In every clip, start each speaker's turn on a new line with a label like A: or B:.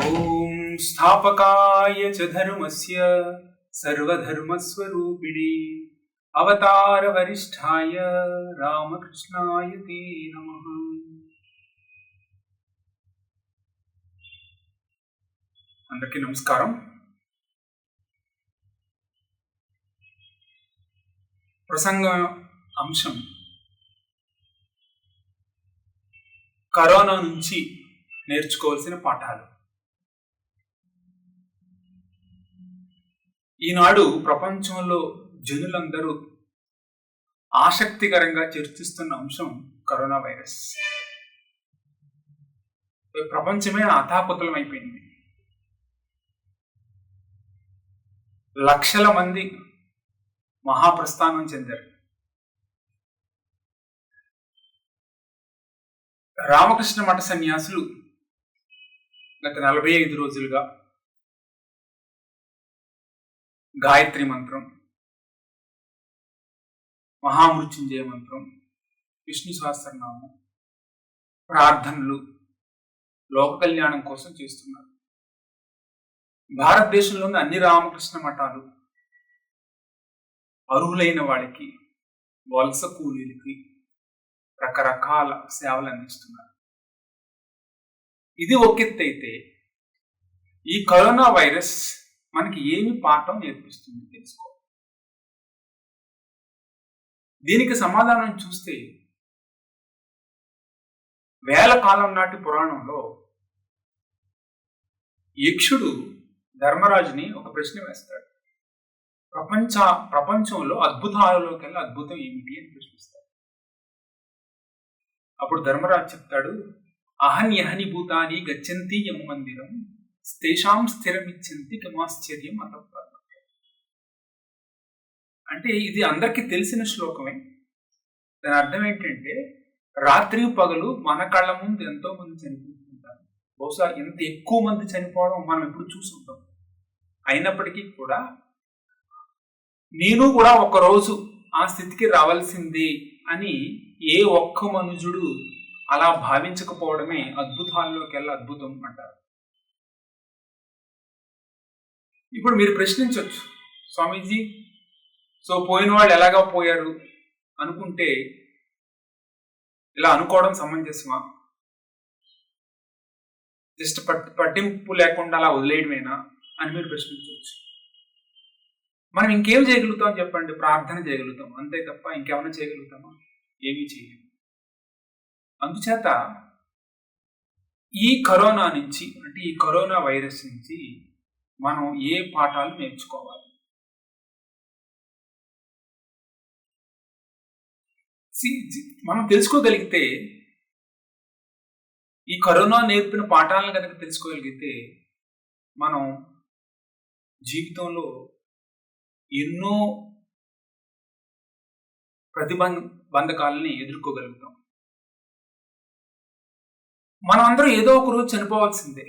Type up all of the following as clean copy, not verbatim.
A: ఓం స్థాపకాయ చ ధర్మస్య సర్వధర్మస్వరూపిణే అవతార వరిష్ఠాయ రామకృష్ణాయ తే నమః. అందరికీ నమస్కారం. ప్రసంగ అంశం కరోనా నుంచి నేర్చుకోవాల్సిన పాఠాలు. ఈనాడు ప్రపంచంలో జనులందరూ ఆసక్తికరంగా చర్చిస్తున్న అంశం కరోనా వైరస్. ప్రపంచమే అథాపతులం అయిపోయింది. లక్షల మంది మహాప్రస్థానం చెందారు. రామకృష్ణ మఠ సన్యాసులు గత 45 రోజులుగా గాయత్రి మంత్రం, మహామృత్యుంజయ మంత్రం, విష్ణు సహస్రనామం, ప్రార్థనలు, లోక కళ్యాణం కోసం చేస్తున్నారు. భారతదేశంలోని అన్ని రామకృష్ణ మఠాలు అర్హులైన వాడికి, వలస కూలీలకి రకరకాల సేవలు అందిస్తున్నారు. ఇది ఒక ఎత్తు అయితే, ఈ కరోనా వైరస్ మనకి ఏమి పాఠం నేర్పిస్తుంది తెలుసుకో. దీనికి సమాధానం చూస్తే, వేల కాలం నాటి పురాణంలో యక్షుడు ధర్మరాజుని ఒక ప్రశ్న వేస్తాడు. ప్రపంచంలో అద్భుతాలలోకెల్లా అద్భుతం ఏమిటి అని ప్రశ్నిస్తాడు. అప్పుడు ధర్మరాజు చెప్తాడు, అహన్యహని భూతాని గచ్చంతి యమ మందిరం తేషాం స్థిరమిచ్చంతి కమాశ్చర్యం అతప్ప. అంటే ఇది అందరికీ తెలిసిన శ్లోకమే. దాని అర్థం ఏంటంటే, రాత్రి పగలు మన కళ్ళ ముందు ఎంతో మంది చనిపోతుంటారు. బహుశా ఎంత ఎక్కువ మంది చనిపోవడం మనం ఎప్పుడు చూసుంటాం. అయినప్పటికీ కూడా నేను కూడా ఒకరోజు ఆ స్థితికి రావాల్సిందే అని ఏ ఒక్క మనుజుడు అలా భావించకపోవడమే అద్భుతాల్లోకెల్లా అద్భుతం అంటారు. ఇప్పుడు మీరు ప్రశ్నించవచ్చు, స్వామీజీ, సో పోయిన వాళ్ళు ఎలాగా పోయారు అనుకుంటే ఇలా అనుకోవడం సమంజసమా? జస్ట్ పట్టింపు లేకుండా అలా వదిలేయడమేనా అని మీరు ప్రశ్నించవచ్చు. మనం ఇంకేం చేయగలుగుతాం చెప్పండి? ప్రార్థన చేయగలుగుతాం, అంతే తప్ప ఇంకేమైనా చేయగలుగుతామా? ఏమీ చేయలేము. అందుచేత ఈ కరోనా నుంచి, అంటే ఈ కరోనా వైరస్ నుంచి మనం ఏ పాఠాలు నేర్చుకోవాలి? మనం తెలుసుకోగలిగితే, ఈ కరోనా నేర్పిన పాఠాలను కనుక తెలుసుకోగలిగితే, మనం జీవితంలో ఎన్నో ప్రతిబంధకాలని ఎదుర్కోగలుగుతాం. మనం అందరూ ఏదో ఒక రోజు చనిపోవాల్సిందే.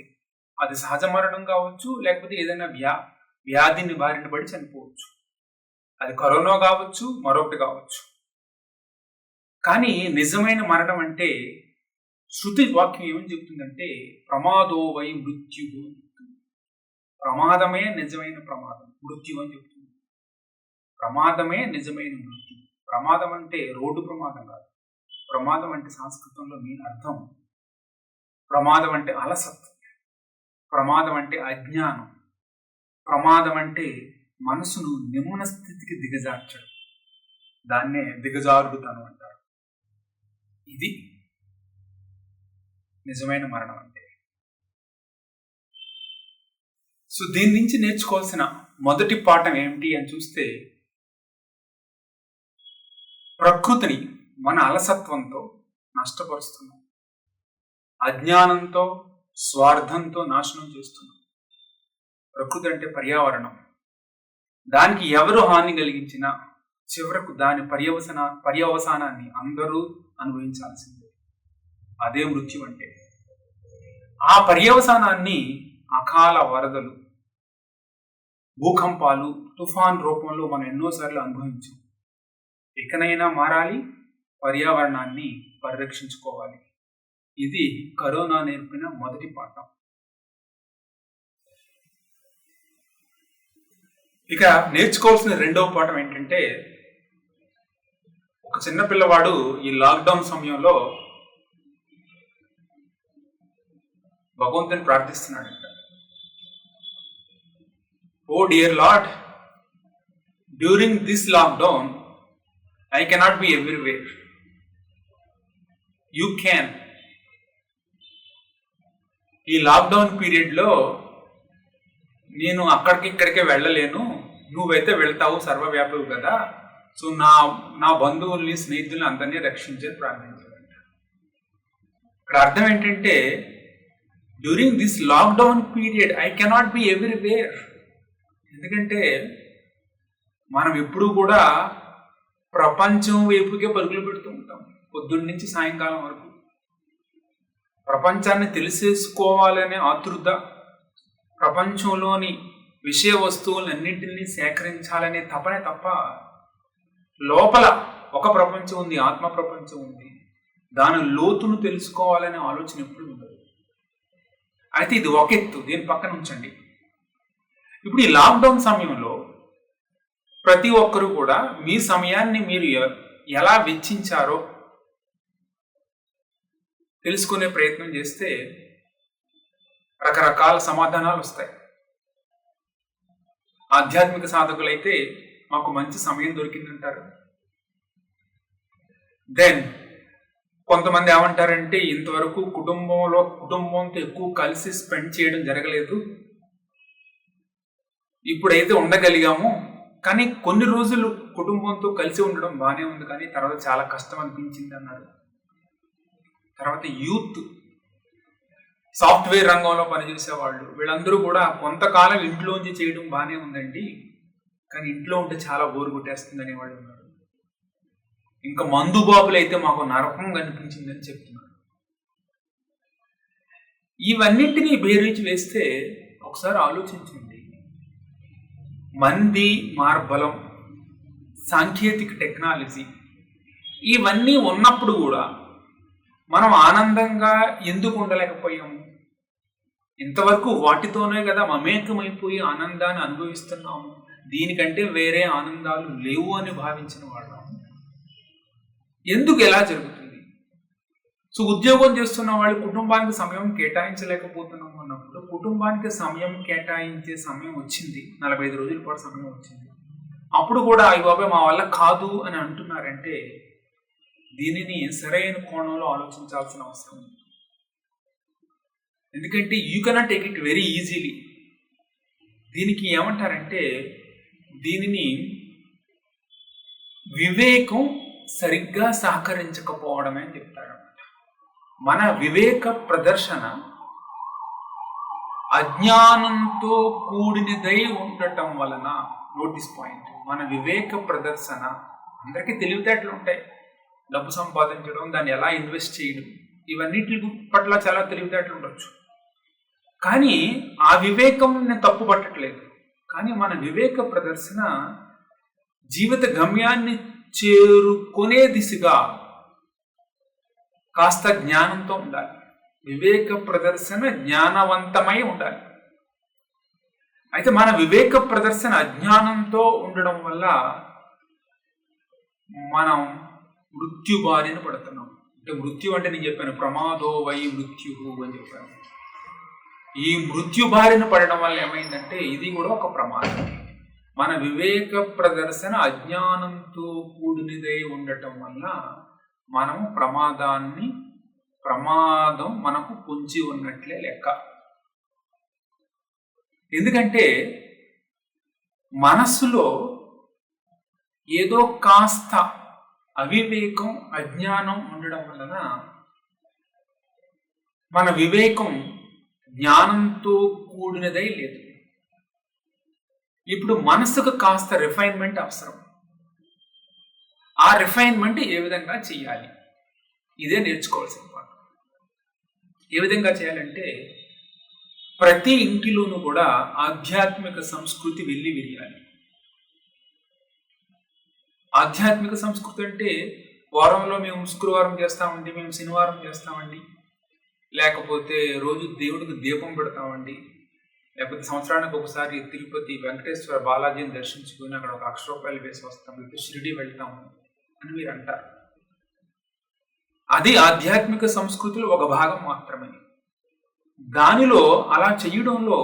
A: అది సహజ మరణం కావచ్చు, లేకపోతే ఏదైనా వ్యాధి నివారణ పడి చనిపోవచ్చు. అది కరోనా కావచ్చు, మరొకటి కావచ్చు. కానీ నిజమైన మరణం అంటే, శృతి వాక్యం ఏమని చెప్తుందంటే, ప్రమాదో వై మృత్యు. ప్రమాదమే నిజమైన ప్రమాదం, మృత్యు అని చెప్తుంది. ప్రమాదమే నిజమైన మృత్యు. ప్రమాదం అంటే రోడ్డు ప్రమాదం కాదు. ప్రమాదం అంటే సంస్కృతంలో మెయిన్ అర్థం, ప్రమాదం అంటే అలసత్వం, ప్రమాదం అంటే అజ్ఞానం, ప్రమాదం అంటే మనసును నిమ్న స్థితికి దిగజార్చడం. దాన్నే దిగజారుడుతనం అంటారు. ఇది నిజమైన మరణం అంటే. సో దీని నుంచి నేర్చుకోవాల్సిన మొదటి పాఠం ఏమిటి అని చూస్తే, ప్రకృతిని మన అలసత్వంతో నష్టపరుస్తున్నాం, అజ్ఞానంతో, స్వార్థంతో నాశనం చేస్తున్నాం. ప్రకృతి అంటే పర్యావరణం. దానికి ఎవరు హాని కలిగించినా చివరకు దాని పర్యవసానాన్ని అందరూ అనుభవించాల్సిందే. అదే మృత్యు అంటే. ఆ పర్యవసానాన్ని అకాల వరదలు, భూకంపాలు, తుఫాన్ రూపంలో మనం ఎన్నోసార్లు అనుభవించాం. ఇకనైనా మారాలి, పర్యావరణాన్ని పరిరక్షించుకోవాలి. ఇది కరోనా నేర్పిన మొదటి పాఠం. ఇక నేర్చుకోవాల్సిన రెండవ పాఠం ఏంటంటే, ఒక చిన్న పిల్లవాడు ఈ లాక్డౌన్ సమయంలో భగవంతుని ప్రార్థిస్తున్నాడంట. Oh dear lord, during this lockdown I cannot be everywhere, you can. ఈ లాక్డౌన్ పీరియడ్లో నేను అక్కడికి ఇక్కడికే వెళ్ళలేను, నువ్వైతే వెళ్తావు, సర్వవ్యాపవు కదా, సో నా బంధువుల్ని స్నేహితుల్ని అందరినీ రక్షించేది ప్రార్థించాలంట. ఇక్కడ అర్థం ఏంటంటే, during this lockdown period I cannot be everywhere. ఎందుకంటే మనం ఎప్పుడు కూడా ప్రపంచం వైపుకే పరుగులు పెడుతూ ఉంటాం, పొద్దున్న నుంచి సాయంకాలం వరకు. ప్రపంచాన్ని తెలిసేసుకోవాలనే ఆతృత, ప్రపంచంలోని విషయ వస్తువులన్నింటినీ సేకరించాలనే తపనే తప్ప లోపల ఒక ప్రపంచం ఉంది, ఆత్మ ప్రపంచం ఉంది, దాని లోతును తెలుసుకోవాలనే ఆలోచన ఎప్పుడు ఉండదు. అయితే ఇది ఒక ఎత్తు, దీని పక్కన ఉంచండి. ఇప్పుడు ఈ లాక్డౌన్ సమయంలో ప్రతి ఒక్కరూ కూడా మీ సమయాన్ని మీరు ఎలా వెచ్చించారో తెలుసుకునే ప్రయత్నం చేస్తే రకరకాల సమాధానాలు వస్తాయి. ఆధ్యాత్మిక సాధకులైతే మాకు మంచి సమయం దొరికిందంటారు. దెన్ కొంతమంది ఏమంటారంటే, ఇంతవరకు కుటుంబంతో ఎక్కువ కలిసి స్పెండ్ చేయడం జరగలేదు, ఇప్పుడైతే ఉండగలిగాము, కానీ కొన్ని రోజులు కుటుంబంతో కలిసి ఉండడం బాగానే ఉంది, కానీ తర్వాత చాలా కష్టం అనిపించింది అన్నారు. తర్వాత యూత్, సాఫ్ట్వేర్ రంగంలో పనిచేసే వాళ్ళు, వీళ్ళందరూ కూడా కొంతకాలం ఇంట్లోంచి చేయడం బాగానే ఉందండి, కానీ ఇంట్లో ఉంటే చాలా బోరు కొట్టేస్తుంది అనేవాళ్ళు ఉన్నారు. ఇంకా మందు బాబులు అయితే మాకు నరకంగా అనిపించిందని చెప్తున్నారు. ఇవన్నింటినీ బేరీజ్ వేస్తే ఒకసారి ఆలోచించండి, మంది మార్బలం, సాంకేతిక టెక్నాలజీ ఇవన్నీ ఉన్నప్పుడు కూడా మనం ఆనందంగా ఎందుకు ఉండలేకపోయాము? ఇంతవరకు వాటితోనే కదా మమేకమైపోయి ఆనందాన్ని అనుభవిస్తున్నాము, దీనికంటే వేరే ఆనందాలు లేవు అని భావించిన వాళ్ళం. ఎందుకు ఎలా జరుగుతుంది? సో ఉద్యోగం చేస్తున్న వాళ్ళు కుటుంబానికి సమయం కేటాయించలేకపోతున్నాము అన్నప్పుడు, కుటుంబానికి సమయం కేటాయించే సమయం వచ్చింది, 45 రోజుల పాటు సమయం వచ్చింది, అప్పుడు కూడా అయ్య బాబాయ్ మా వల్ల కాదు అని అంటున్నారంటే దీనిని సరైన కోణంలో ఆలోచించాల్సిన అవసరం ఉంది. ఎందుకంటే you cannot take it very easily. దీనికి ఏమంటారంటే, దీనిని వివేకం సరిగ్గా సహకరించకపోవడమే అని చెప్తారు. మన వివేక ప్రదర్శన అజ్ఞానంతో కూడినదై ఉండటం వలన, నోట్ దిస్ పాయింట్, మన వివేక ప్రదర్శన, అందరికీ తెలివితేటలు ఉంటాయి, డబ్బు సంపాదించడం, దాన్ని ఎలా ఇన్వెస్ట్ చేయడం, ఇవన్నిటి పట్ల చాలా తెలివితేటలు ఉండొచ్చు, కానీ ఆ వివేకం నేను తప్పు పట్టట్లేదు. కానీ మన వివేక ప్రదర్శన జీవిత గమ్యాన్ని చేరుకునే దిశగా కాస్త జ్ఞానంతో ఉండాలి. వివేక ప్రదర్శన జ్ఞానవంతమై ఉండాలి. అయితే మన వివేక ప్రదర్శన అజ్ఞానంతో ఉండడం వల్ల మనం మృత్యు బారిన పడుతున్నాం. అంటే మృత్యు అంటే నేను చెప్పాను, ప్రమాదో వై మృత్యు అని చెప్పాను. ఈ మృత్యు బారిన పడడం వల్ల ఏమైందంటే ఇది కూడా ఒక ప్రమాదం. మన వివేక ప్రదర్శన అజ్ఞానంతో కూడినదై ఉండటం వల్ల మనము ప్రమాదం మనకు పొంచి ఉన్నట్లే లెక్క. ఎందుకంటే మనస్సులో ఏదో కాస్త అవివేకం, అజ్ఞానం ఉండడం వలన మన వివేకం జ్ఞానంతో కూడినదై లేదు. ఇప్పుడు మనసుకు కాస్త రిఫైన్మెంట్ అవసరం. ఆ రిఫైన్మెంట్ ఏ విధంగా చేయాలి, ఇదే నేర్చుకోవాల్సిన పాఠం. ఏ విధంగా చేయాలంటే, ప్రతి ఇంటిలోనూ కూడా ఆధ్యాత్మిక సంస్కృతి వెళ్ళి విరియాలి. ఆధ్యాత్మిక సంస్కృతి అంటే వారంలో మేము శుక్రవారం చేస్తామండి, మేము శనివారం చేస్తామండి, లేకపోతే రోజు దేవుడికి దీపం పెడతామండి, లేకపోతే సంవత్సరానికి ఒకసారి తిరుపతి వెంకటేశ్వర బాలాజీని దర్శించుకుని అక్కడ ఒక ₹1,00,000 వేసి వస్తాం, లేకపోతే షిరిడి వెళ్తాము అని మీరు అంటారు. అది ఆధ్యాత్మిక సంస్కృతిలో ఒక భాగం మాత్రమే. దానిలో అలా చేయడంలో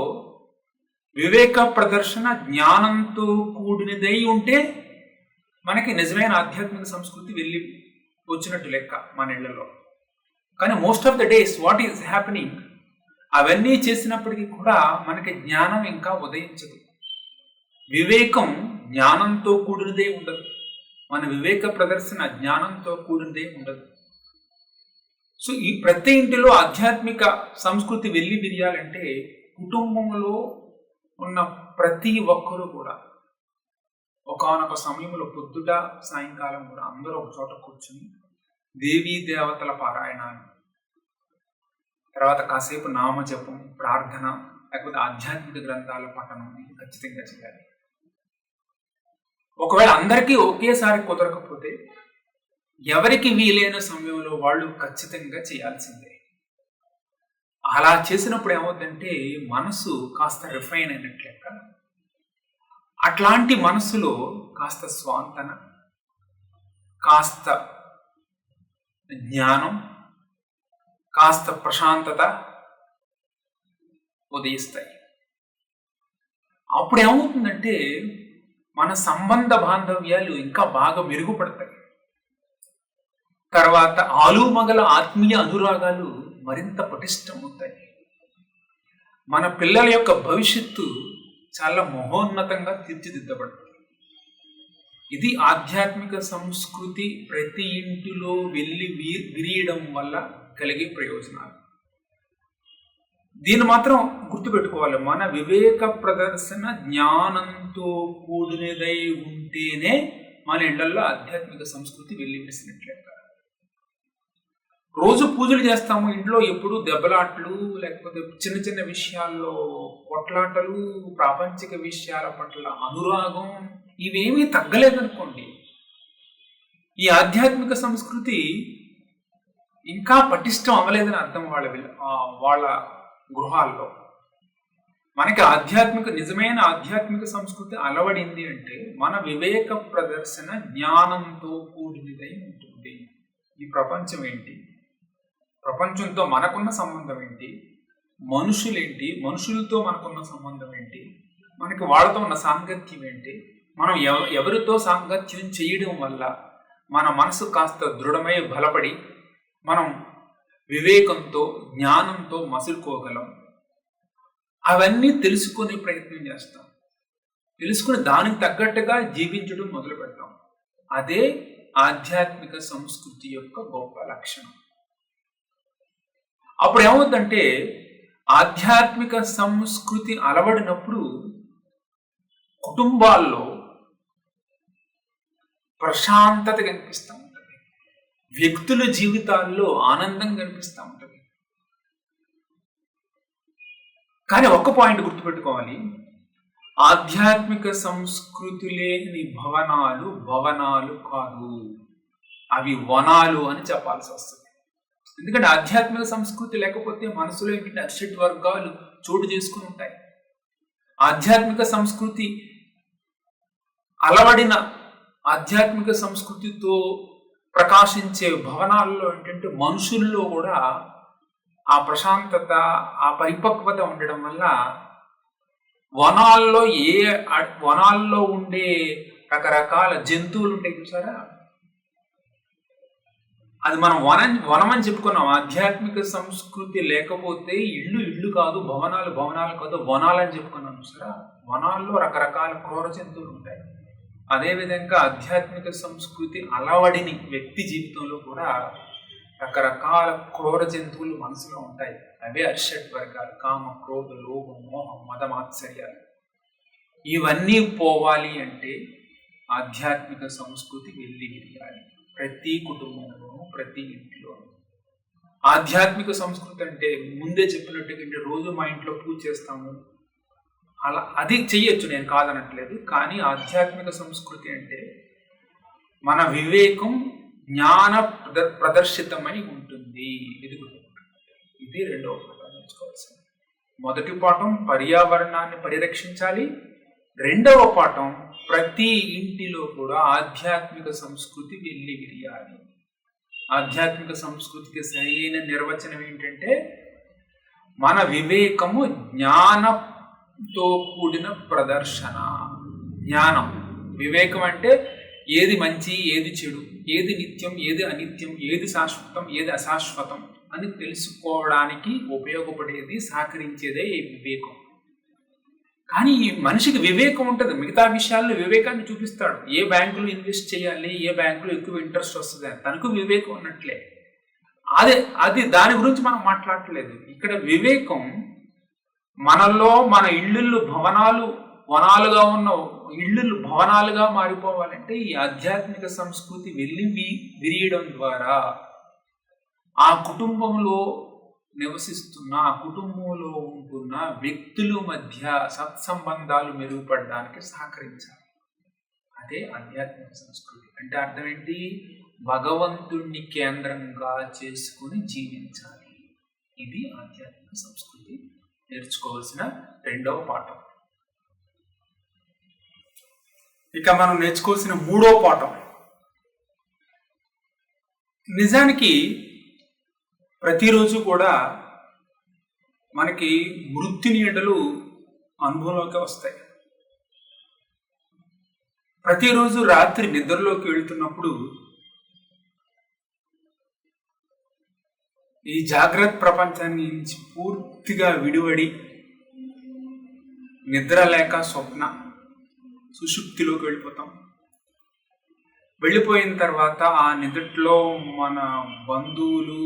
A: వివేక ప్రదర్శన జ్ఞానంతో కూడినదై ఉంటే మనకి నిజమైన ఆధ్యాత్మిక సంస్కృతి వెళ్ళి వచ్చినట్టు లెక్క మన ఇళ్లలో. కానీ most of the days what is happening, అవన్నీ చేసినప్పటికీ కూడా మనకి జ్ఞానం ఇంకా ఉదయించదు. వివేకం జ్ఞానంతో కూడినదే ఉండదు. మన వివేక ప్రదర్శన జ్ఞానంతో కూడినదే ఉండదు. సో ఈ ప్రతి ఇంటిలో ఆధ్యాత్మిక సంస్కృతి వెళ్ళి విరియాలంటే కుటుంబంలో ఉన్న ప్రతి ఒక్కరూ కూడా ఒకానొక సమయంలో పొద్దుట సాయంకాలం కూడా అందరూ ఒక చోట కూర్చుని దేవీ దేవతల పారాయణాలు, తర్వాత కాసేపు నామజపం, ప్రార్థన, లేకపోతే ఆధ్యాత్మిక గ్రంథాల పఠనం ఖచ్చితంగా చేయాలి. ఒకవేళ అందరికీ ఒకేసారి కుదరకపోతే ఎవరికి వీలైన సమయంలో వాళ్ళు ఖచ్చితంగా చేయాల్సిందే. అలా చేసినప్పుడు ఏమవుతుందంటే మనసు కాస్త రిఫైన్ అయినట్లెక్క. అట్లాంటి మనసులో కాస్త స్వాంతన, కాస్త జ్ఞానం, కాస్త ప్రశాంతత ఉదయిస్తాయి. అప్పుడు ఏమవుతుందంటే మన సంబంధ బాంధవ్యాలు ఇంకా బాగా మెరుగుపడతాయి. తర్వాత ఆలుమగల ఆత్మీయ అనురాగాలు మరింత పటిష్టమవుతాయి. మన పిల్లల యొక్క భవిష్యత్తు చాలా మహోన్నతంగా తీర్చిదిద్దబడుతుంది. ఇది ఆధ్యాత్మిక సంస్కృతి ప్రతి ఇంటిలో వెళ్ళి విరియడం వల్ల కలిగే ప్రయోజనాలు. దీన్ని మాత్రం గుర్తుపెట్టుకోవాలి, మన వివేక ప్రదర్శన జ్ఞానంతో కూడినదై ఉంటేనే మన ఇళ్లలో ఆధ్యాత్మిక సంస్కృతి వెళ్ళి విరిసినట్లే. రోజు పూజలు చేస్తాము, ఇంట్లో ఎప్పుడు దెబ్బలాట్లు, లేకపోతే చిన్న చిన్న విషయాల్లో కొట్లాటలు, ప్రాపంచిక విషయాల పట్ల అనురాగం ఇవేమీ తగ్గలేదనుకోండి, ఈ ఆధ్యాత్మిక సంస్కృతి ఇంకా పటిష్టం అవ్వలేదని అర్థం వాళ్ళ గృహాల్లో. మనకి నిజమైన ఆధ్యాత్మిక సంస్కృతి అలవడింది అంటే మన వివేక ప్రదర్శన జ్ఞానంతో కూడినదై ఉంటుంది. ఈ ప్రపంచం ఏంటి, ప్రపంచంతో మనకున్న సంబంధం ఏంటి, మనుషులేంటి, మనుషులతో మనకున్న సంబంధం ఏంటి, మనకి వాళ్ళతో ఉన్న సాంగత్యం ఏంటి, మనం ఎవరితో సాంగత్యం చేయడం వల్ల మన మనసు కాస్త దృఢమై బలపడి మనం వివేకంతో జ్ఞానంతో మసులుకోగలం. అవన్నీ తెలుసుకునే ప్రయత్నం చేస్తాం, తెలుసుకుని దానికి తగ్గట్టుగా జీవించడం మొదలు పెడతాం. అదే ఆధ్యాత్మిక సంస్కృతి యొక్క గొప్ప లక్షణం. అప్పుడు ఏమవుతుందంటే ఆధ్యాత్మిక సంస్కృతి అలవడినప్పుడు కుటుంబాల్లో ప్రశాంతత కనిపిస్తూ ఉంటుంది, వ్యక్తుల జీవితాల్లో ఆనందం కనిపిస్తూ ఉంటుంది. కానీ ఒక్క పాయింట్ గుర్తుపెట్టుకోవాలి, ఆధ్యాత్మిక సంస్కృతి లేని భవనాలు కాదు, అవి వనాలు అని చెప్పాల్సి వస్తుంది. ఎందుకంటే ఆధ్యాత్మిక సంస్కృతి లేకపోతే మనసులో ఏంటంటే అరిషడ్ వర్గాలు చోటు చేసుకుని ఉంటాయి. ఆధ్యాత్మిక సంస్కృతి అలవడిన ఆధ్యాత్మిక సంస్కృతితో ప్రకాశించే భవనాల్లో ఏంటంటే మనుషుల్లో కూడా ఆ ప్రశాంతత, ఆ పరిపక్వత ఉండడం వల్ల వనాల్లో ఉండే రకరకాల జంతువులు ఉంటాయి చూసారా, అది మనం వనం అని చెప్పుకున్నాం. ఆధ్యాత్మిక సంస్కృతి లేకపోతే ఇళ్ళు కాదు, భవనాలు కాదు, వనాలని చెప్పుకున్నాం చూసారా. వనాల్లో రకరకాల క్రూర జంతువులు ఉంటాయి. అదేవిధంగా ఆధ్యాత్మిక సంస్కృతి అలవడిని వ్యక్తి జీవితంలో కూడా రకరకాల క్రూర జంతువులు మనసులో ఉంటాయి. అవే అరిషడ్ వర్గాలు, కామ, క్రోధ, లోభం, మోహం, మదమాత్సర్యాలు. ఇవన్నీ పోవాలి అంటే ఆధ్యాత్మిక సంస్కృతి వెళ్ళి విరియాలి ప్రతి కుటుంబంలోనూ, ప్రతి ఇంట్లోనూ. ఆధ్యాత్మిక సంస్కృతి అంటే ముందే చెప్పినట్టుగా రోజు మా ఇంట్లో పూజ చేస్తాము, అలా అది చెయ్యొచ్చు, నేను కాదనట్లేదు. కానీ ఆధ్యాత్మిక సంస్కృతి అంటే మన వివేకం జ్ఞాన ప్రదర్శితమై ఉంటుంది. ఇది రెండవ పాఠం నేర్చుకోవాల్సింది. మొదటి పాఠం పర్యావరణాన్ని పరిరక్షించాలి. రెండవ పాఠం ప్రతి ఇంటిలో కూడా ఆధ్యాత్మిక సంస్కృతి వెళ్ళి విరియాలి. ఆధ్యాత్మిక సంస్కృతికి సరైన నిర్వచనం ఏంటంటే మన వివేకము జ్ఞానంతో కూడిన ప్రదర్శన. జ్ఞానం, వివేకం అంటే ఏది మంచి, ఏది చెడు, ఏది నిత్యం, ఏది అనిత్యం, ఏది శాశ్వతం, ఏది అశాశ్వతం అని తెలుసుకోవడానికి ఉపయోగపడేది, సహకరించేదే ఈ వివేకం. కానీ ఈ మనిషికి వివేకం ఉంటుంది, మిగతా విషయాల్లో వివేకాన్ని చూపిస్తాడు. ఏ బ్యాంకులో ఇన్వెస్ట్ చేయాలి, ఏ బ్యాంకులో ఎక్కువ ఇంట్రెస్ట్ వస్తుంది అని తనకు వివేకం ఉన్నట్లే. అది దాని గురించి మనం మాట్లాడట్లేదు. ఇక్కడ వివేకం మనలో మన ఇళ్ళు భవనాలు వనాలుగా ఉన్న ఇళ్ళు భవనాలుగా మారిపోవాలంటే ఈ ఆధ్యాత్మిక సంస్కృతి వెళ్ళి విరియడం ద్వారా ఆ కుటుంబంలో నివసిస్తున్న, ఆ కుటుంబంలో ఉంటున్న వ్యక్తుల మధ్య సత్సంబంధాలు మెరుగుపడడానికి సహకరించాలి. అదే ఆధ్యాత్మిక సంస్కృతి అంటే అర్థం ఏంటి? భగవంతుణ్ణి కేంద్రంగా చేసుకుని జీవించాలి. ఇది ఆధ్యాత్మిక సంస్కృతి నేర్చుకోవాల్సిన రెండవ పాఠం. ఇక మనం నేర్చుకోవాల్సిన మూడవ పాఠం, నిజానికి ప్రతిరోజు కూడా మనకి మృత్యు నీడలు అనుభవంలోకి వస్తాయి. ప్రతిరోజు రాత్రి నిద్రలోకి వెళుతున్నప్పుడు ఈ జాగ్రత్త ప్రపంచాన్ని నుంచి పూర్తిగా విడివడి నిద్ర లేక స్వప్న సుషుప్తిలోకి వెళ్ళిపోతాం. వెళ్ళిపోయిన తర్వాత ఆ నిద్రలో మన బంధువులు,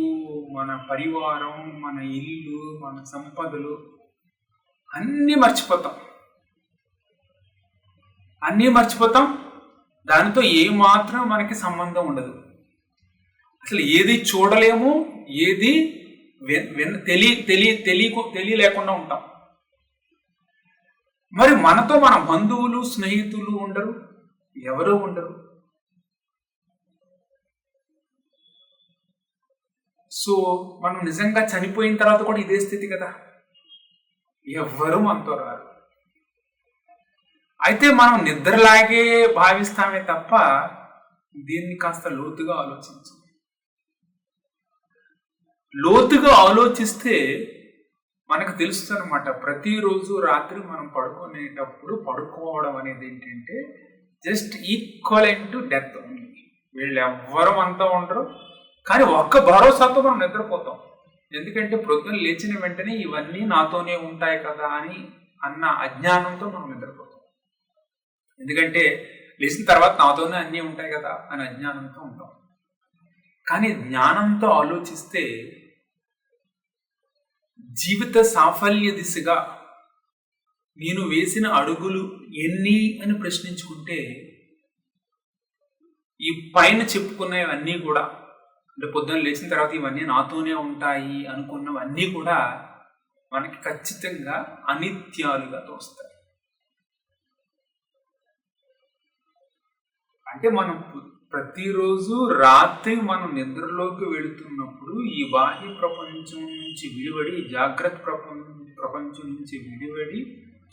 A: మన పరివారం, మన ఇల్లు, మన సంపదలు అన్నీ మర్చిపోతాం. దానితో ఏమాత్రం మనకి సంబంధం ఉండదు. అసలు ఏది చూడలేము, ఏది తెలియలేకుండా ఉంటాం. మరి మనతో మన బంధువులు, స్నేహితులు ఉండరు, ఎవరూ ఉండరు. సో మనం నిజంగా చనిపోయిన తర్వాత కూడా ఇదే స్థితి కదా, ఎవ్వరూ మనతో రారు. అయితే మనం నిద్రలాగే భావిస్తామే తప్ప దీన్ని కాస్త లోతుగా ఆలోచించం. లోతుగా ఆలోచిస్తే మనకు తెలుస్తుంది అనమాట. ప్రతిరోజు రాత్రి మనం పడుకునేటప్పుడు పడుకోవడం అనేది ఏంటంటే just equivalent to death only. వీళ్ళు ఎవ్వరూ అంతా ఉండరు, కానీ ఒక్క భరోసాతో మనం నిద్రపోతాం. ఎందుకంటే ప్రొద్దున లేచిన వెంటనే ఇవన్నీ నాతోనే ఉంటాయి కదా అన్న అజ్ఞానంతో మనం నిద్రపోతాం. ఎందుకంటే లేచిన తర్వాత నాతోనే అన్నీ ఉంటాయి కదా అని అజ్ఞానంతో ఉంటాం. కానీ జ్ఞానంతో ఆలోచిస్తే జీవిత సాఫల్య దిశగా నేను వేసిన అడుగులు ఎన్ని అని ప్రశ్నించుకుంటే ఈ పైన చెప్పుకున్నవన్నీ కూడా, అంటే పొద్దున్న లేచిన తర్వాత ఇవన్నీ నాతోనే ఉంటాయి అనుకున్నవన్నీ కూడా మనకి ఖచ్చితంగా అనిత్యాలుగా తోస్తాయి. అంటే మనం ప్రతిరోజు రాత్రి మనం నిద్రలోకి వెళుతున్నప్పుడు ఈ బాహ్య ప్రపంచం నుంచి విడివడి, జాగ్రత్త ప్రపంచం నుంచి విడివడి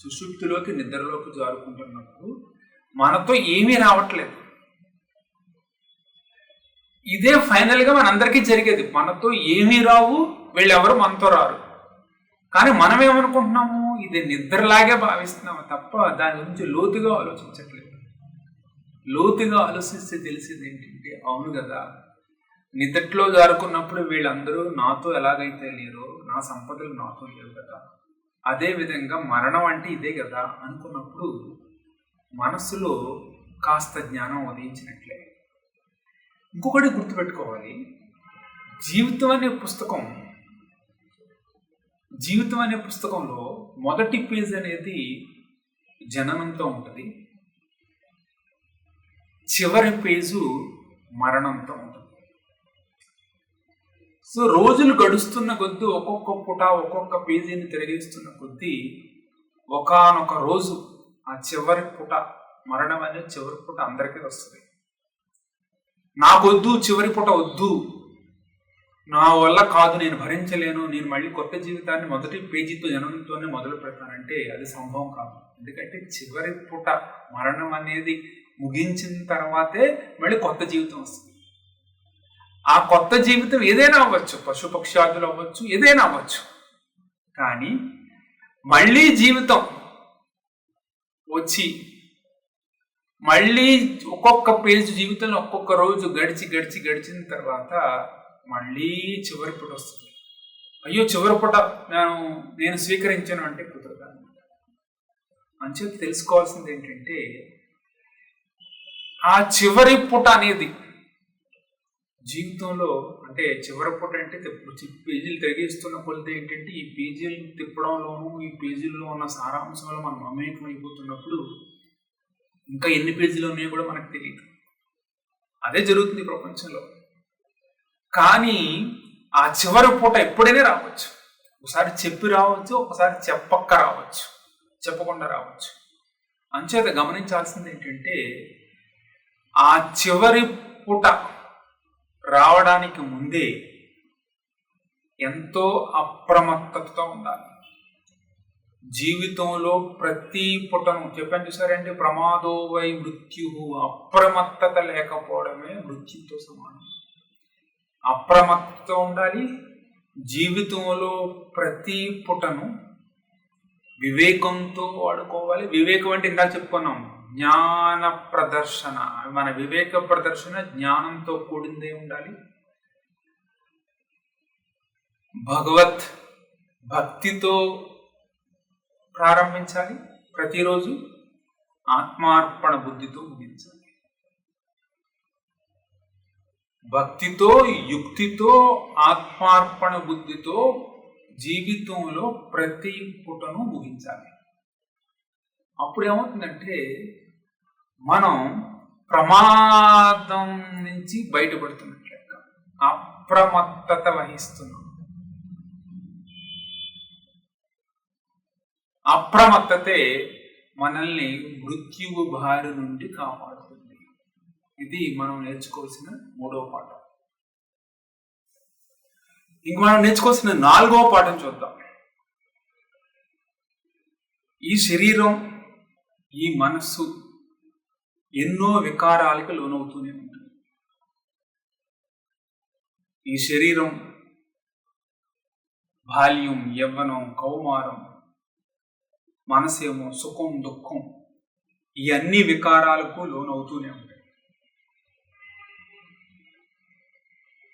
A: సుషుప్తిలోకి, నిద్రలోకి జారుకుంటున్నప్పుడు మనతో ఏమీ రావట్లేదు. ఇదే ఫైనల్గా మనందరికీ జరిగేది. మనతో ఏమీ రావు, వీళ్ళెవరు మనతో రారు. కానీ మనం ఏమనుకుంటున్నాము, ఇది నిద్రలాగే భావిస్తున్నాము తప్ప దాని గురించి లోతుగా ఆలోచించట్లేదు. లోతుగా ఆలోచిస్తే తెలిసేది ఏంటంటే, అవును కదా, నిద్రలో జారుకున్నప్పుడు వీళ్ళందరూ నాతో ఎలాగైతే లేరో, నా సంపదలు నాతో లేవు కదా, అదేవిధంగా మరణం అంటే ఇదే కదా అనుకున్నప్పుడు మనస్సులో కాస్త జ్ఞానం ఉదయించినట్లే. ఇంకొకటి గుర్తుపెట్టుకోవాలి, జీవితం అనే పుస్తకంలో మొదటి పేజ్ అనేది జననంతో ఉంటుంది, చివరి పేజు మరణంతో ఉంటుంది. సో రోజులు గడుస్తున్న కొద్దీ, ఒక్కొక్క పూట ఒక్కొక్క పేజీని తిరిగేస్తున్న కొద్దీ ఒకానొక రోజు ఆ చివరి పూట, మరణం అనేది చివరి పూట అందరికీ వస్తుంది. నాకొద్దు, చివరి పూట వద్దు నా వల్ల కాదు, నేను భరించలేను, నేను మళ్ళీ కొత్త జీవితాన్ని మొదటి పేజీతో జనంతోనే మొదలు పెడతానంటే అది సంభవం కాదు. ఎందుకంటే చివరి పూట మరణం అనేది ముగించిన తర్వాతే మళ్ళీ కొత్త జీవితం వస్తుంది. ఆ కొత్త జీవితం ఏదైనా అవ్వచ్చు, పశుపక్షాదులు అవ్వచ్చు, ఏదైనా అవ్వచ్చు. కానీ మళ్ళీ జీవితం వచ్చి మళ్ళీ ఒక్కొక్క పేజ్ జీవితంలో ఒక్కొక్క రోజు గడిచిన తర్వాత మళ్ళీ చివరి పూట వస్తుంది. అయ్యో చివరి పూట నేను స్వీకరించాను అంటే కుదరదు అనమాట. అంచేత తెలుసుకోవాల్సింది ఏంటంటే ఆ చివరి పూట అనేది జీవితంలో, అంటే చివరి పూట అంటే పేజీలు తిరిగేస్తున్న కొలితే ఏంటంటే ఈ పేజీలు తిప్పడంలోనూ ఈ పేజీల్లో ఉన్న సారాంశంలో మనం మమేకం అయిపోతున్నప్పుడు ఇంకా ఎన్ని పేజీలు ఉన్నాయో కూడా మనకు తెలియదు. అదే జరుగుతుంది ప్రపంచంలో. కానీ ఆ చివరి పూట ఎప్పుడైనా రావచ్చు. ఒకసారి చెప్పి రావచ్చు, ఒకసారి చెప్పకుండా రావచ్చు. అంచేత గమనించాల్సింది ఏంటంటే ఆ చివరి పూట రావడానికి ముందే ఎంతో అప్రమత్తతతో ఉండాలి. జీవితంలో ప్రతి పుటను చెప్పాను చూసారంటే, ప్రమాదో వై మృత్యు, అప్రమత్తత లేకపోవడమే మృత్యుతో సమానం. అప్రమత్తతో ఉండాలి. జీవితంలో ప్రతి పుటను వివేకంతో వాడుకోవాలి. వివేకం అంటే ఇందాక చెప్పుకున్నాం, జ్ఞాన ప్రదర్శన. మన వివేక ప్రదర్శన జ్ఞానంతో కూడిందే ఉండాలి. భగవత్ భక్తితో ప్రారంభించాలి. ప్రతిరోజు ఆత్మార్పణ బుద్ధితో ముగించాలి. భక్తితో, యుక్తితో, ఆత్మార్పణ బుద్ధితో జీవితంలో ప్రతి పుటను ముగించాలి. అప్పుడు ఏమవుతుందంటే మనం ప్రమాదం నుంచి బయటపడుతున్నట్లే, అప్రమత్తత వహిస్తున్నాం. అప్రమత్తతే మనల్ని మృత్యువు బారి నుండి కాపాడుతుంది. ఇది మనం నేర్చుకోవాల్సిన 3వ పాఠం. ఇంక మనం నేర్చుకోవాల్సిన 4వ పాఠం చూద్దాం. ఈ శరీరం, ఈ మనస్సు ఎన్నో వికారాలకు లోనవుతూనే ఉంటుంది. ఈ శరీరం బాల్యం, యవ్వనం, కౌమారం, మనసేమో సుఖం, దుఃఖం, ఈ అన్ని వికారాలకు లోనవుతూనే ఉంటాయి.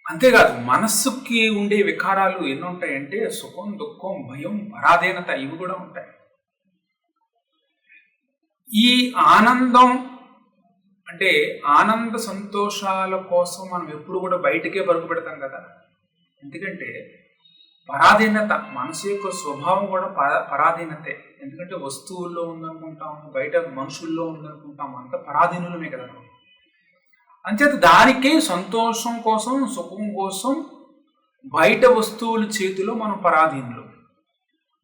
A: అంతేకాదు మనస్సుకి ఉండే వికారాలు ఎన్ని ఉంటాయంటే సుఖం, దుఃఖం, భయం, పరాధీనత, ఇవి కూడా ఉంటాయి. ఈ ఆనందం అంటే ఆనంద సంతోషాల కోసం మనం ఎప్పుడు కూడా బయటకే పరుగు పెడతాం కదా. ఎందుకంటే పరాధీనత, మనసు యొక్క స్వభావం కూడా పరాధీనతే. ఎందుకంటే వస్తువుల్లో ఉందనుకుంటాం, బయట మనుషుల్లో ఉందనుకుంటాం, అంత పరాధీనులమే కదా. అంచేత దానికే సంతోషం కోసం, సుఖం కోసం బయట వస్తువుల చేతిలో మనం పరాధీనులు,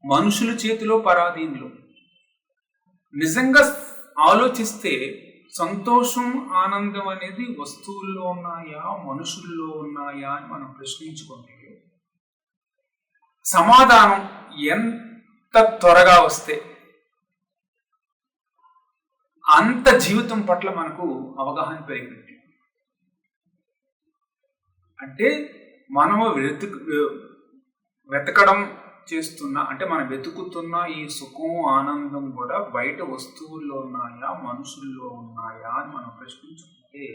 A: మనుషుల చేతిలో పరాధీనులు. నిజంగా ఆలోచిస్తే సంతోషం, ఆనందం అనేది వస్తువుల్లో ఉన్నాయా, మనుషుల్లో ఉన్నాయా అని మనం ప్రశ్నించుకుంటే సమాధానం ఎంత త్వరగా వస్తే అంత జీవితం పట్ల మనకు అవగాహన పెరిగినట్టు. అంటే మనము వెతకడం చేస్తున్నా, అంటే మనం వెతుకుతున్న ఈ సుఖం, ఆనందం కూడా బయట వస్తువుల్లో ఉన్నాయా, మనుషుల్లో ఉన్నాయా అని మనం ప్రశ్నించుకుంటే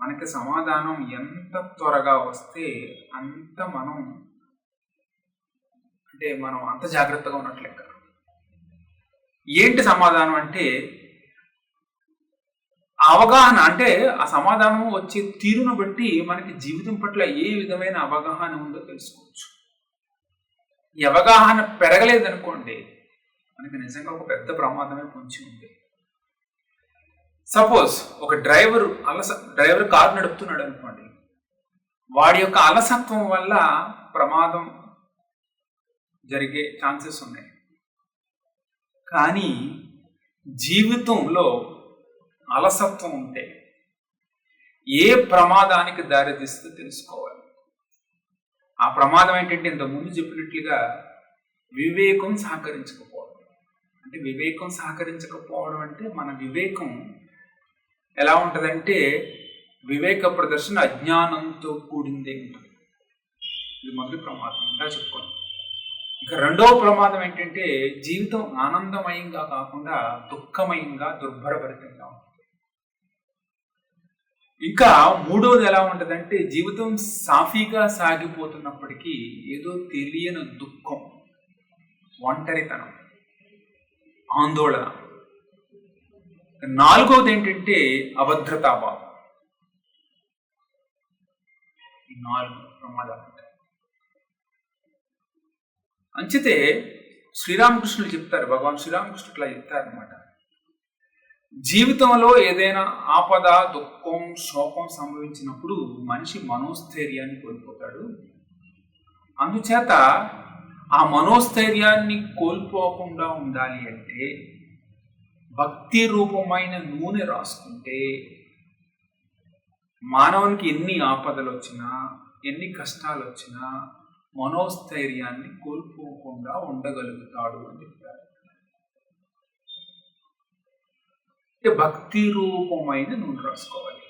A: మనకి సమాధానం ఎంత త్వరగా వస్తే అంత మనం అంత జాగ్రత్తగా ఉన్నట్లే. ఏంటి సమాధానం అంటే అవగాహన. అంటే ఆ సమాధానం వచ్చే తీరును బట్టి మనకి జీవితం పట్ల ఏ విధమైన అవగాహన ఉందో తెలుసుకోవచ్చు. ఈ అవగాహన పెరగలేదనుకోండి, మనకి నిజంగా ఒక పెద్ద ప్రమాదమే పొంచి ఉంది. సపోజ్ ఒక డ్రైవర్ కారు నడుపుతున్నాడు అనుకోండి, వాడి యొక్క అలసత్వం వల్ల ప్రమాదం జరిగే ఛాన్సెస్ ఉన్నాయి. కానీ జీవితంలో అలసత్వం ఉంటే ఏ ప్రమాదానికి దారితీస్తుందో తెలుసుకోవాలి. ఆ ప్రమాదం ఏంటంటే ఇంతకుముందు చెప్పినట్లుగా వివేకం సహకరించకపోవడం. అంటే వివేకం సహకరించకపోవడం అంటే మన వివేకం ఎలా ఉంటుందంటే వివేక ప్రదర్శన అజ్ఞానంతో కూడిందే ఉంటుంది. ఇది మొదటి ప్రమాదం, ఇంకా చెప్పుకోండి. ఇక రెండవ ప్రమాదం ఏంటంటే జీవితం ఆనందమయంగా కాకుండా దుఃఖమయంగా దుర్భరభరితంగా ఉంటుంది. ఇంకా మూడవది ఎలా ఉంటుందంటే జీవితం సాఫీగా సాగిపోతున్నప్పటికీ ఏదో తెలియని దుఃఖం, ఒంటరితనం, ఆందోళన. నాలుగవది ఏంటంటే అభద్రతాభావం. ఈ 4 ప్రమాదాలు ఉంటాయి. అంచితే శ్రీరామకృష్ణులు చెప్తారు, భగవాన్ శ్రీరామకృష్ణుడు ఇట్లా చెప్తారనమాట. జీవితంలో ఏదైనా ఆపద, దుఃఖం, శోకం సంభవించినప్పుడు మనిషి మనోస్థైర్యాన్ని కోల్పోతాడు. అందుచేత ఆ మనోస్థైర్యాన్ని కోల్పోకుండా ఉండాలి అంటే భక్తి రూపమైన నూనె రాసుకుంటే మానవునికి ఎన్ని ఆపదలు వచ్చినా, ఎన్ని కష్టాలు వచ్చినా మనోస్థైర్యాన్ని కోల్పోకుండా ఉండగలుగుతాడు అని చెప్తారు. భక్తి రూపమైన నూనె రాసుకోవాలి.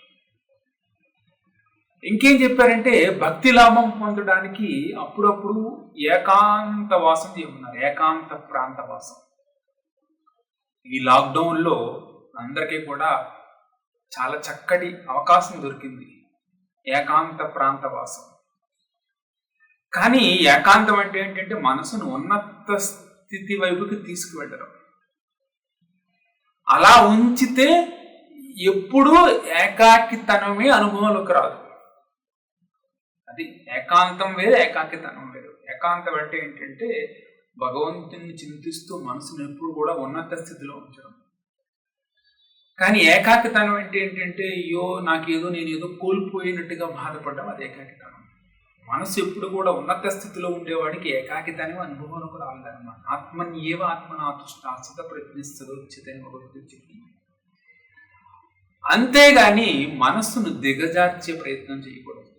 A: ఇంకేం చెప్పారంటే భక్తి లాభం పొందడానికి అప్పుడప్పుడు ఏకాంత వాసం చేయమన్నారు, ఏకాంత ప్రాంత వాసం. ఈ లాక్డౌన్లో అందరికీ కూడా చాలా చక్కటి అవకాశం దొరికింది, ఏకాంత ప్రాంత వాసం. కానీ ఏకాంతం అంటే ఏంటంటే మనసును ఉన్నత స్థితి వైపుకి తీసుకువెళ్ళడం. అలా ఉంచితే ఎప్పుడూ ఏకాకితనమే అనుభవంలోకి రాదు. అది ఏకాంతం వేరు, ఏకాకితనం వేరు. ఏకాంతం అంటే ఏంటంటే భగవంతుని చింతిస్తూ మనసును ఎప్పుడు కూడా ఉన్నత స్థితిలో ఉంచడం. కానీ ఏకాకితనం అంటే ఏంటంటే అయ్యో నేను ఏదో కోల్పోయినట్టుగా బాధపడ్డం, అది ఏకాకితనం. మనసు ఎప్పుడు కూడా ఉన్నత స్థితిలో ఉండేవాడికి ఏకాకితనం అనుభవంలోకి రాలేదన్నమాట. ఆత్మని ఏవ ఆత్మనాతుష్టాసిత ప్రయత్నిస్తుందని భగవద్గీత చెప్పింది. అంతేగాని మనస్సును దిగజార్చే ప్రయత్నం చేయకూడదు.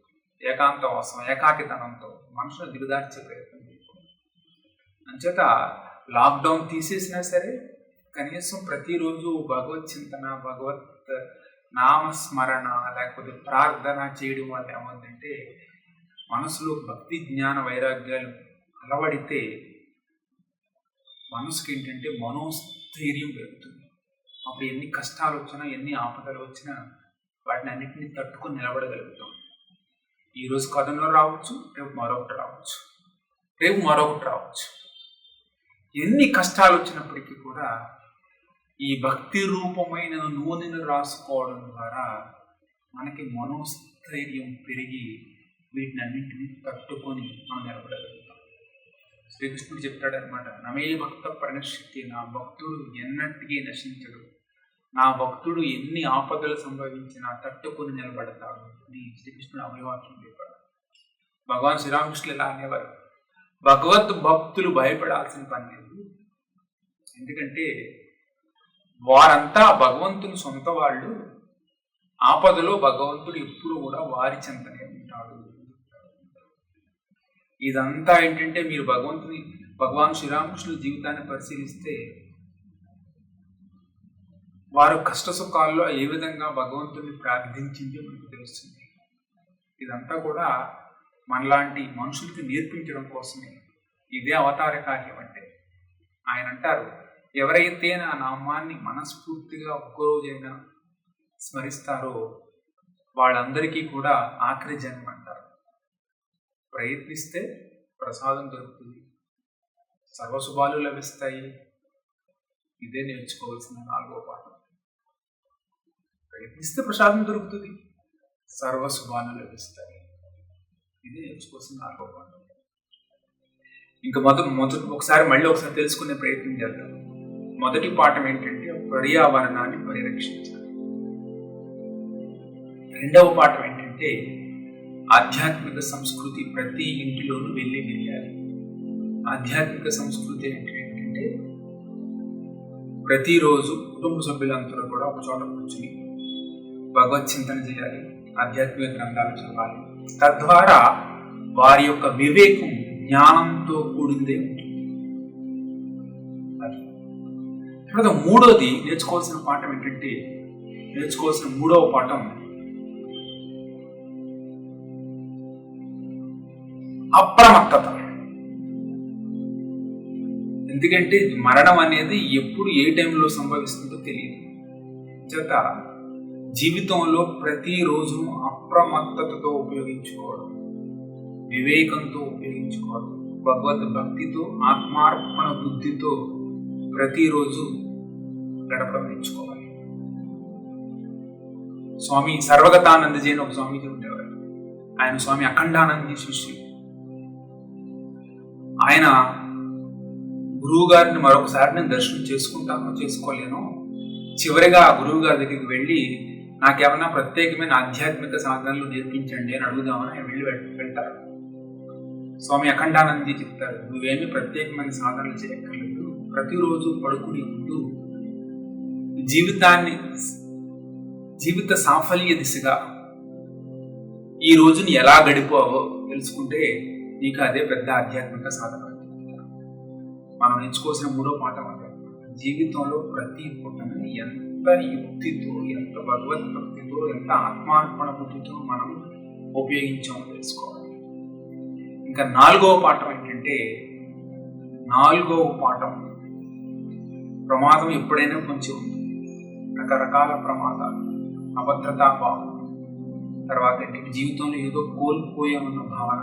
A: ఏకాంతవాసం, ఏకాకితనంతో మనసును దిగజార్చే ప్రయత్నం చేయకూడదు. అంచేత లాక్డౌన్ తీసేసినా సరే కనీసం ప్రతిరోజు భగవత్ చింతన, భగవత్ నామస్మరణ లేకపోతే ప్రార్థన చేయడం వల్ల ఏమవుతుందంటే మనసులో భక్తి జ్ఞాన వైరాగ్యాలు అలవడితే మనసుకి ఏంటంటే మనోస్థైర్యం పెరుగుతుంది. అప్పుడు ఎన్ని కష్టాలు వచ్చినా, ఎన్ని ఆపదలు వచ్చినా వాటిని అన్నింటినీ తట్టుకొని నిలబడగలుగుతాం. ఈరోజు కథంలో రావచ్చు, రేపు మరొకటి రావచ్చు. ఎన్ని కష్టాలు వచ్చినప్పటికీ కూడా ఈ భక్తి రూపమైన నూనెను రాసుకోవడం ద్వారా మనకి మనోస్థైర్యం పెరిగి వీటిని అన్నింటినీ తట్టుకొని మనం నిలబడగలుగుతాం. శ్రీకృష్ణుడు చెప్తాడనమాట, నమే భక్త ప్రణశ్యతి, నా భక్తుడు ఎన్నటికీ నశించడు, నా భక్తుడు ఎన్ని ఆపదలు సంభవించినా తట్టుకొని నిలబడతాడు అని శ్రీకృష్ణుడు అభివాక్యం చెప్పాడు. భగవాన్ శ్రీరామకృష్ణులు ఇలా అనేవారు, భగవద్ భక్తులు భయపడాల్సిన పని లేదు, ఎందుకంటే వారంతా భగవంతుని సొంత వాళ్ళు, ఆపదలో భగవంతుడు ఎప్పుడు కూడా వారి చెంతనే ఉంటాడు. ఇదంతా ఏంటంటే మీరు భగవాన్ శ్రీరామకృష్ణుల జీవితాన్ని పరిశీలిస్తే వారు కష్ట సుఖాల్లో ఏ విధంగా భగవంతుడిని ప్రార్థించింది మనకు తెలుస్తుంది. ఇదంతా కూడా మనలాంటి మనుషులకి నేర్పించడం కోసమే. ఇదే అవతార కార్యం అంటే. ఆయన అంటారు, ఎవరైతే నా నామాన్ని మనస్ఫూర్తిగా ఒక్కరోజైనా స్మరిస్తారో వాళ్ళందరికీ కూడా ఆఖరి జన్మ అంటారు. ప్రయత్నిస్తే ప్రసాదం దొరుకుతుంది, సర్వశుభాలు లభిస్తాయి. ఇదే నేర్చుకోవాల్సిన 4వ పాఠం. ప్రయత్నిస్తే ప్రసాదం దొరుకుతుంది, సర్వశుభాలు లభిస్తాయి. ఇదే నేర్చుకోవాల్సిన 4వ పాఠం. ఇంకా మళ్ళీ ఒకసారి తెలుసుకునే ప్రయత్నం చేద్దాం. మొదటి పాఠం ఏంటంటే పర్యావరణాన్ని పరిరక్షించాలి. రెండవ పాఠం ఏంటంటే ఆధ్యాత్మిక సంస్కృతి ప్రతి ఇంటిలోనూ వెళ్ళాలి. ఆధ్యాత్మిక సంస్కృతి ఏంటంటే ప్రతిరోజు కుటుంబ సభ్యులందరూ కూడా ఒక చోట కూర్చుని భగవత్ చింతన చేయాలి, ఆధ్యాత్మిక గ్రంథాలు చదవాలి. తద్వారా వారి యొక్క వివేకం జ్ఞానంతో కూడిందే ఉంటుంది. తర్వాత మూడోది నేర్చుకోవాల్సిన పాఠం ఏంటంటే, నేర్చుకోవాల్సిన మూడవ పాఠం అప్రమత్తత. ఎందుకంటే మరణం అనేది ఎప్పుడు ఏ టైంలో సంభవిస్తుందో తెలియదు. చేత జీవితంలో ప్రతిరోజు అప్రమత్తతతో ఉపయోగించుకోవడం, వివేకంతో ఉపయోగించుకోవడం, భగవద్ భక్తితో, ఆత్మార్పణ బుద్ధితో ప్రతిరోజు గడపడం నేర్చుకోవాలి. స్వామి సర్వగతానందజీ అని ఒక స్వామిజీ ఉండేవారు. ఆయన స్వామి అఖండానందజీ శిష్యులు. ఆయన గురువు గారిని మరొకసారి నేను దర్శనం చేసుకుంటానో చేసుకోలేను, చివరిగా ఆ గురువు గారి దగ్గరికి వెళ్ళి నాకేమన్నా ప్రత్యేకమైన ఆధ్యాత్మిక సాధనలు నేర్పించండి అని అడుగుదామని ఆయన వెళ్తారు. స్వామి అఖండానందజీ చెప్తారు, నువ్వేమీ ప్రత్యేకమైన సాధనలు చేయక్కర్లేదు, ప్రతిరోజు పడుకునే ముందు జీవిత సాఫల్య దిశగా ఈ రోజుని ఎలా గడిపావో తెలుసుకుంటే నీకు అదే పెద్ద ఆధ్యాత్మిక సాధన. మనం నేర్చుకోవాల్సిన మూడో పాఠం అదే. జీవితంలో ప్రతి పూటని ఎంత యుక్తితో, ఎంత భగవద్భక్తితో, ఎంత ఆత్మార్పణ బుద్ధితో మనం ఉపయోగించామో తెలుసుకోవాలి. ఇంకా నాలుగవ పాఠం ఏంటంటే, ప్రమాదం ఎప్పుడైనా కొంచెం ఉంది. రకరకాల ప్రమాదాలు, అభద్రతా భావం, తర్వాత జీవితంలో ఏదో కోల్పోయామన్న భావన,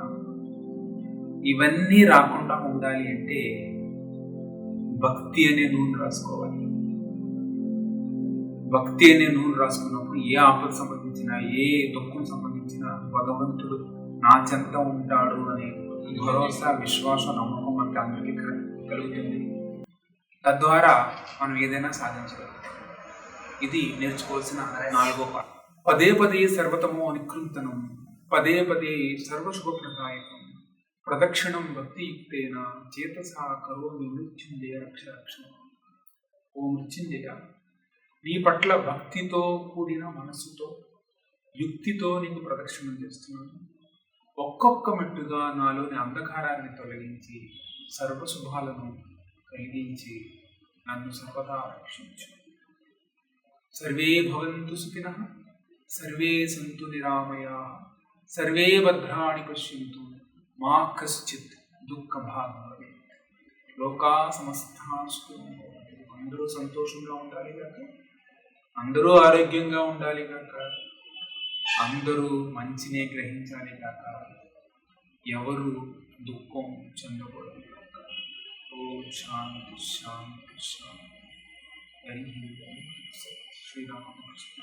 A: ఇవన్నీ రాకుండా ఉండాలి అంటే భక్తి అనే నూనె రాసుకోవాలి. భక్తి అనే నూనె రాసుకున్నప్పుడు ఏ ఆపద సంబంధించిన, ఏ దుఃఖం సంబంధించిన భగవంతుడు నా చెంత ఉంటాడు అనే భరోసా, విశ్వాసం, నమ్మకం అంటే అందరికీ కలుగుతుంది. తద్వారా మనం ఏదైనా సాధించగలుగుతాం. ఇది నేర్చుకోవాల్సిన నాలుగో పాఠం. పదే పదే సర్వతమో అనుకృంతనం, పదే పదే సర్వశుభప్రదాయకం, ప్రదక్షిణం భక్తియుక్తేన చేతసా కరోమి మృత్యుంజయ రక్ష రక్ష. ఓ మృత్యుంజయ, నీ పట్ల భక్తితో కూడిన మనసుతో, యుక్తితో నీకు ప్రదక్షిణం చేస్తున్నాను. ఒక్కొక్క మెట్టుగా నాలోని అంధకారాన్ని తొలగించి, సర్వశుభాలను కలిగించి నన్ను సర్వదా రక్షించు. సర్వే భవంతు సుఖినః, సర్వే సంతు నిరామయాః, సర్వే భద్రాణి పశ్యంతు, మా కశ్చిత్ దుఃఖభాగ్ భవేత్. లోకా సమస్తా సుఖినో భవంతు. అందరూ సంతోషంగా ఉండాలి కాక, అందరూ ఆరోగ్యంగా ఉండాలి కాక, అందరూ మంచినే గ్రహించాలి కాక, ఎవరు దుఃఖం చెందకూడదు కాక. ఓం శాంతి శాంతి శాంతి. శ్రీరామకృష్ణ.